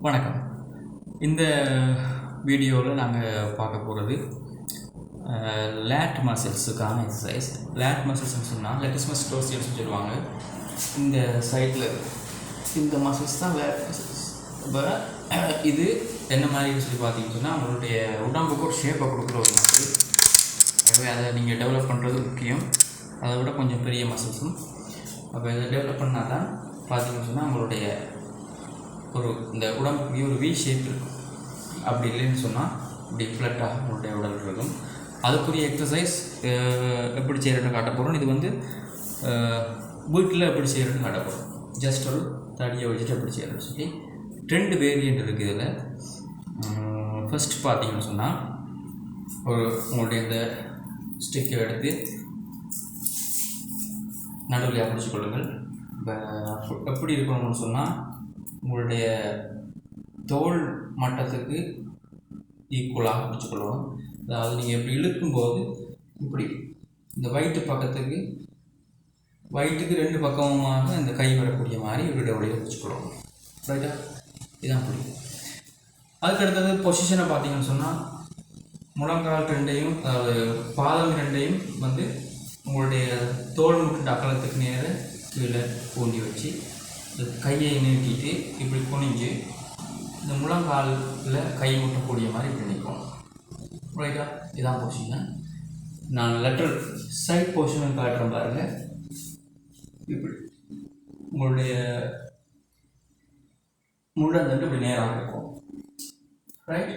வணக்கம். இந்த வீடியோவில் நாங்கள் பார்க்க போகிறது லேட் மசில்ஸுக்கான எக்ஸசைஸ். லேட் மசில்ஸ்னு சொன்னால் லெட்டிஸ்மஸ் டோர்சியல்ஸ்னு சொல்லுவாங்க. இந்த சைடில் இந்த மசில்ஸ் தான் லேட் மசில்ஸ். இப்போ இது என்ன மாதிரி சொல்லி பார்த்தீங்கன்னு சொன்னால் உங்களுடைய உடம்புக்கு ஒரு ஷேப்பை கொடுக்குற ஒரு மசில். ஆகவே அதை நீங்கள் டெவலப் பண்ணுறது முக்கியம். அதை விட கொஞ்சம் பெரிய மசில்ஸும். அப்போ இதை டெவலப் பண்ணால் தான் பார்த்தீங்கன்னு சொன்னால் உங்களுடைய இந்த உடம்புக்கு ஒரு வி ஷேப் இருக்கும். அப்படி இல்லைன்னு சொன்னால் இப்படி ஃப்ளட்டாக உங்களுடைய உடல் இருக்கும். அதுக்குரிய எக்ஸசைஸ் எப்படி செய்கிறதுன்னு காட்ட போகிறோம். இது வீட்டில் எப்படி செய்கிறதுன்னு காட்ட போகிறோம். ஜஸ்ட் ஒரு தடியை வச்சுட்டு எப்படி செய்கிறதுன்னு சொல்லி 2 வேரியண்ட் இருக்குது இதில். ஃபஸ்ட் பார்த்தீங்கன்னு சொன்னால் உங்களுடைய இந்த ஸ்டிக்கை எடுத்து நடுவில் பிடிச்சி கொள்ளுங்கள். இப்போ எப்படி இருக்கணும்னு சொன்னால் உங்களுடைய தோல் மட்டத்துக்கு ஈக்குவலாக பிடிச்சிக்கொள்ளணும். அதாவது நீங்கள் இப்படி இழுக்கும்போது இப்படி இந்த வயிற்றுக்கு 2 பக்கமுமாக இந்த கை வரக்கூடிய மாதிரி ஒரு வழியை பிடிச்சிக்கொள்ளணும். ரைட்டா? இதுதான் பிடிக்கும். அதுக்கடுத்தது பொசிஷனை பார்த்தீங்கன்னு சொன்னால் முழங்கால் 2ஐயும் அதாவது பாதம் 2ஐயும் உங்களுடைய தோல் முட்டு அகலத்துக்கு நேர கீழே ஊண்டி வச்சு கையை நீட்டிட்டு இப்படி குனிஞ்சு இந்த முழங்காலில் கை முட்டக்கூடிய மாதிரி இப்படி நிற்கணும். ரைட்டா? இதான் பொசிஷன். நான் லெட்டரல் சைட் பொசிஷன் காட்டுறேன் பாருங்கள். இப்படி உங்களுடைய முழந்தண்டு இப்படி நேராக இருக்கும். ரைட்?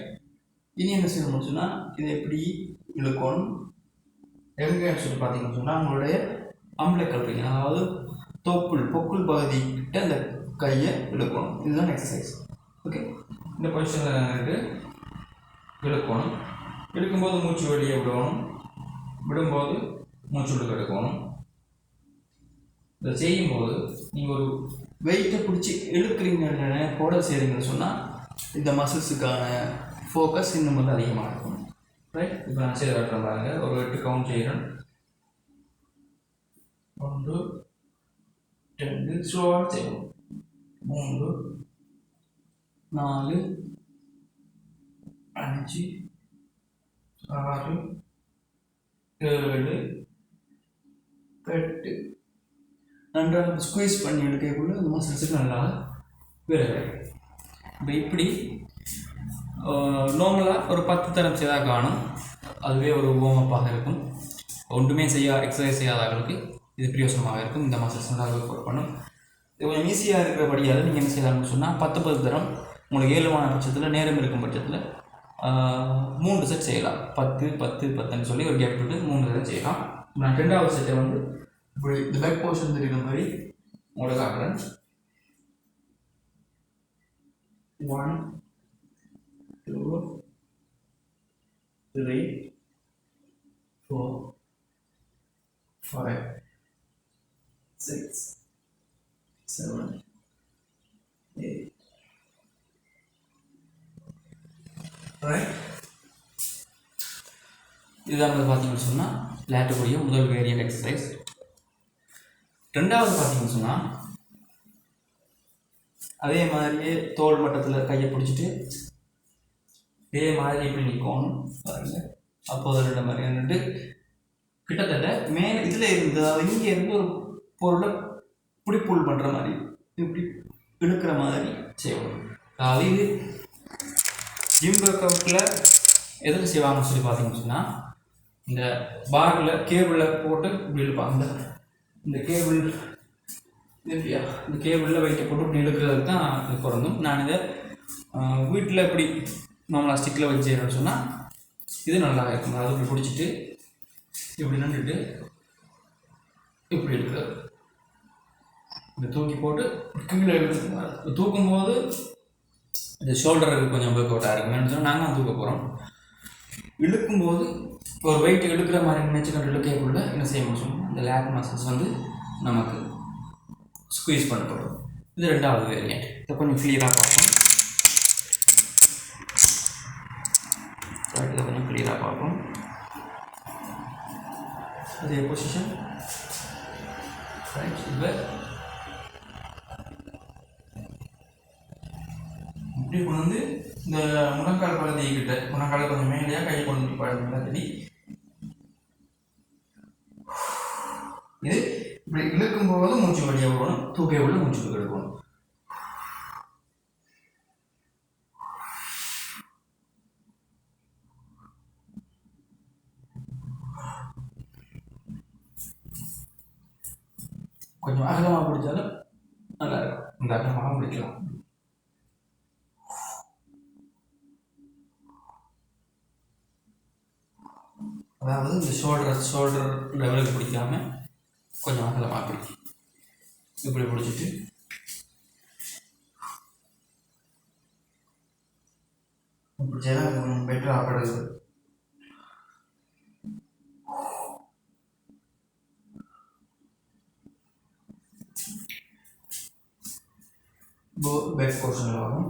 இனி என்ன செய்யணும்னு சொன்னால் இதை எப்படி இழுக்கணும் எங்கேன்னு சொல்லி பார்த்தீங்கன்னு சொன்னால் உங்களுடைய அம்பளைக்கல் இருக்கு, அதாவது பொக்குள் பகுதிக்கிட்ட அந்த கையை இழுக்கணும். இதுதான் எக்ஸசைஸ். ஓகே, இந்த பொசிஷனில் இழுக்கணும். இழுக்கும்போது மூச்சு வெளியே விடணும், விடும்போது மூச்சு விட்டு எடுக்கணும். இதை செய்யும்போது நீங்கள் ஒரு வெயிட்டை பிடிச்சி இழுக்கிறீங்கன்னு போட செய்கிறீங்கன்னு சொன்னால் இந்த மசில்ஸுக்கான ஃபோக்கஸ் இன்னும் அதிகமாக இருக்கும். ரைட்? இப்போ நான் செய்து காட்டுறேன் பாருங்கள். ஒரு 8 கவுண்ட் செய்கிறேன். 1 2 ஸ்லோவாக செய்வோம். 3 4 5 6 7 8 நன்றாக ஸ்குவீஸ் பண்ணி எடுக்கக்குள்ள இந்த மசில்ஸுக்கு நல்லா வேலை. இப்போ இப்படி நார்மலாக ஒரு 10 தரம் செய்தாக காணும். அதுவே ஒரு வார்மப்பாக இருக்கும். ஒன்றுமே எக்ஸசைஸ் செய்யாதவர்களுக்கு இது பிரயோசனமாக இருக்கும். இந்த மசில்ஸ் நல்லா ஒர்க் பண்ணும். இது கொஞ்சம் ஈஸியாக இருக்கிறபடியால் நீங்கள் என்ன செய்யலாம்னு சொன்னால் 10 தரம் உங்களுக்கு ஏழுமான பட்சத்தில் நேரம் இருக்கும் பட்சத்தில் 3 செட் செய்யலாம். 10 10 10ன்னு சொல்லி ஒரு கேப் விட்டு 3 செட் செய்யலாம். நான் 2வது செட்டை இப்படி இந்த பேக் போர்ஷன் தெரியுற மாதிரி உங்களுக்கு காட்டுறேன். 1 2 3 4 5 6 7 8 ரைட்? இதுதான் பார்த்தீங்கன்னு சொன்னால் லேட்டுக்குரிய முதல் வேரியன்ட் எக்ஸசைஸ். 2வது பார்த்தீங்கன்னு சொன்னால் அதே மாதிரியே தோல் மட்டத்தில் கையை பிடிச்சிட்டு இதே மாதிரி இப்படி நிற்கணும் பாருங்க. அப்போது 2 மாதிரி நின்றுட்டு கிட்டத்தட்ட மேலே இதில் இருந்து அதாவது இங்கே இருந்து ஒரு பொருளை இப்படி புல் பண்ணுற மாதிரி இப்படி இழுக்கிற மாதிரி செய்யணும். அதாவது இது ஜிம் ஒர்க் அவுட்டில் எதுக்கு செய்வாங்கன்னு சொல்லி பார்த்தீங்கன்னு சொன்னால் இந்த பாரில் கேபிளில் போட்டு இப்படி இழுப்பாங்க. இந்த கேபிள் இல்லையா, இந்த கேபிளில் வெயிட்டை போட்டு இப்படி இழுக்கிறதுக்கு தான் இது பொருந்தும். நான் இதை வீட்டில் இப்படி நார்மலாக ஸ்டிக்கில் வச்சு செய்யணும்னு சொன்னால் இது நல்லா இருக்கும். அது இப்படி பிடிச்சிட்டு இப்படி நின்றுட்டு இப்படி இழுக்கிறது. இந்த தூக்கி போட்டு கீழே இழுத்து தூக்கும்போது இந்த ஷோல்டருக்கு கொஞ்சம் ஒர்க் அவுட்டாக இருக்குன்னு சொன்னால் நாங்கள் தூக்க போகிறோம். இழுக்கும்போது ஒரு வெயிட் எடுக்கிற மாதிரி நினச்சிக்கிட்டு இழுக்கக்குள்ள என்ன செய்யணும் சொன்னால் இந்த லேட் மசில்ஸ் நமக்கு ஸ்குவீஸ் பண்ணப்படும். இது 2வது வேரியன்ட். இதை கொஞ்சம் கிளியராக பார்ப்போம். இதை கொஞ்சம் கிளியராக பார்ப்போம். அதே பொசிஷன். ரைட்? இப்போ இப்படி கொண்டு வந்து இந்த முழங்கால் பகுதிக்கிட்ட முழங்கால் கொஞ்சம் மேலேயா கையை கொண்டு வந்து பழகி இது இப்படி இழுக்கும் போது மூச்சு வழியாக விடணும், தூக்கி உள்ள மூச்சு எடுக்கணும். கொஞ்சம் அகலமாக பிடிச்சாலும் நல்லா இருக்கும். இந்த அகலமாக பிடிக்கலாம். அதாவது இந்த ஷோல்டர் லெவலுக்கு பிடிக்காம கொஞ்சம் அகலமாக பிடிக்கும். இப்படி பிடிச்சிட்டு பிடிச்சா கொஞ்சம் பெட்டராக ஆப்படுது. பேக் போர்ஷனில் வரும்.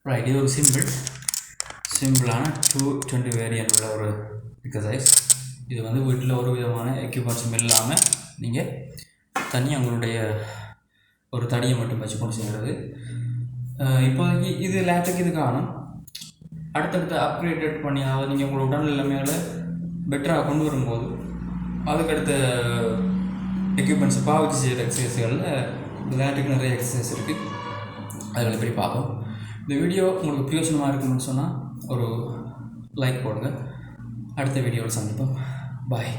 ரைட், இது ஒரு சிம்பிளான 220 வேரியன்ட் உள்ள ஒரு எக்ஸசைஸ். இது வந்து வீட்டில் ஒரு விதமான எக்யூப்மெண்ட்ஸும் இல்லாமல் நீங்கள் தனியாக உங்களுடைய ஒரு தடியை மட்டும் வச்சு கொண்டு செய்கிறது. இப்போதைக்கு இது லேட்டுக்கு இது காணும். அடுத்தடுத்து அப்கிரேட் பண்ணி, அதாவது நீங்கள் உங்களோட உடல் நிலைமையில பெட்டராக கொண்டு வரும்போது அதுக்கடுத்த எக்யூப்மெண்ட்ஸை பாவிச்சு செய்கிற எக்ஸசைஸ்களில் இந்த லேட்டுக்கு நிறைய எக்ஸசைஸ் இருக்குது. அதில் எப்படி பார்ப்போம். இந்த வீடியோ உங்களுக்கு பிரயோஜனமாக இருக்குன்னு சொன்னால் ஒரு லைக் போடுங்க. அடுத்த வீடியோவில் சந்திப்போம். பாய்.